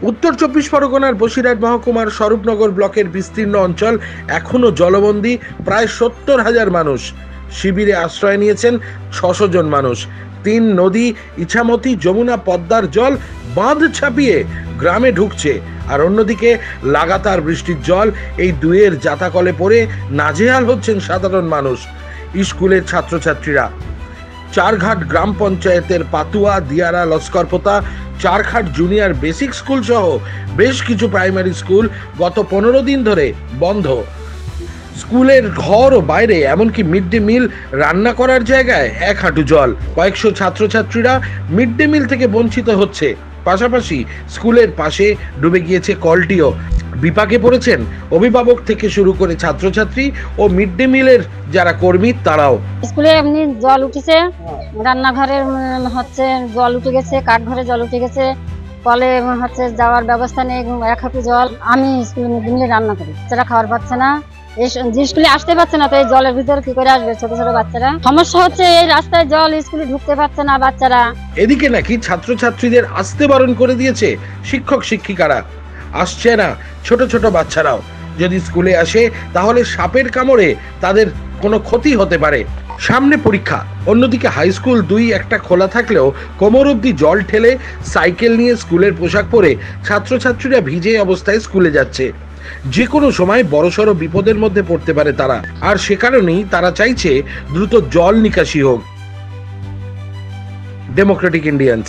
উত্তর চব্বিশ পরগনার বসিরহাট মহকুমার স্বরূপনগর ব্লকের বিস্তীর্ণ অঞ্চল এখনো জলবন্দী। প্রায় 70,000 মানুষ। শিবিরে আশ্রয় নিয়েছেন 600 জন মানুষ। 3 নদী ইছামতি, যমুনা, পদ্মার জল বাঁধ ছাপিয়ে গ্রামে ঢুকছে, আর অন্যদিকে লাগাতার বৃষ্টির জল এই দুয়ের জাতাকলে পড়ে নাজেহাল হচ্ছেন সাধারণ মানুষ। স্কুলের ছাত্রছাত্রীরা চারঘাট গ্রাম পঞ্চায়েতের Patua, Diara, Laskarpota, Charghat junior basic school সহ বেশ কিছু প্রাইমারি স্কুল গত 15 দিন ধরে বন্ধ। স্কুলের ঘর ও বাইরে এমনকি মিড ডে মিল রান্না করার জায়গায় 1 হাঁটু জল। কয়েকশো ছাত্রছাত্রীরা মিড ডে মিল থেকে বঞ্চিত হচ্ছে। পাশাপাশি স্কুলের পাশে ডুবে গিয়েছে কলটিও। বিপাকে পড়েছেন অভিভাবক থেকে শুরু করে ছাত্রছাত্রী ও মিড ডে মিলের যারা কর্মী তারাও। স্কুলে এমনি জল উঠেছে, রান্নাঘরের হচ্ছে জল উঠে গেছে, কাঠঘরে জল উঠে গেছে, কলে হচ্ছে যাওয়ার ব্যবস্থা নেই, 1 হাঁটু জল। আমি স্কুলে মিড ডে মিলে রান্না করি, বাচ্চারা খাবার পাচ্ছে না, যে স্কুলে আসতে পারছে না, তো এই জলের ভিতরে কি করে আসবে ছোট ছোট বাচ্চারা? সমস্যা হচ্ছে এই রাস্তায় জল, স্কুলে ঢুকতে পারছে না বাচ্চারা। এদিকে নাকি ছাত্রছাত্রীদের আসতে বারণ করে দিয়েছে শিক্ষক শিক্ষিকারা। আসছে না ছোট ছোট বাচ্চারাও। যদি স্কুলে আসে তাহলে সাপের কামড়ে তাদের কোনো ক্ষতি হতে পারে। সামনে পরীক্ষা। অন্যদিকে হাই স্কুল 2-1টা খোলা থাকলেও কোমর অবধি জল ঠেলে সাইকেল নিয়ে স্কুলের পোশাক পরে ছাত্রছাত্রীরা ভিজে অবস্থায় স্কুলে যাচ্ছে। যে কোনো সময় বড়সড় বিপদের মধ্যে পড়তে পারে তারা, আর সে কারণেই তারা চাইছে দ্রুত জল নিকাশি হোক। Democratic Indians.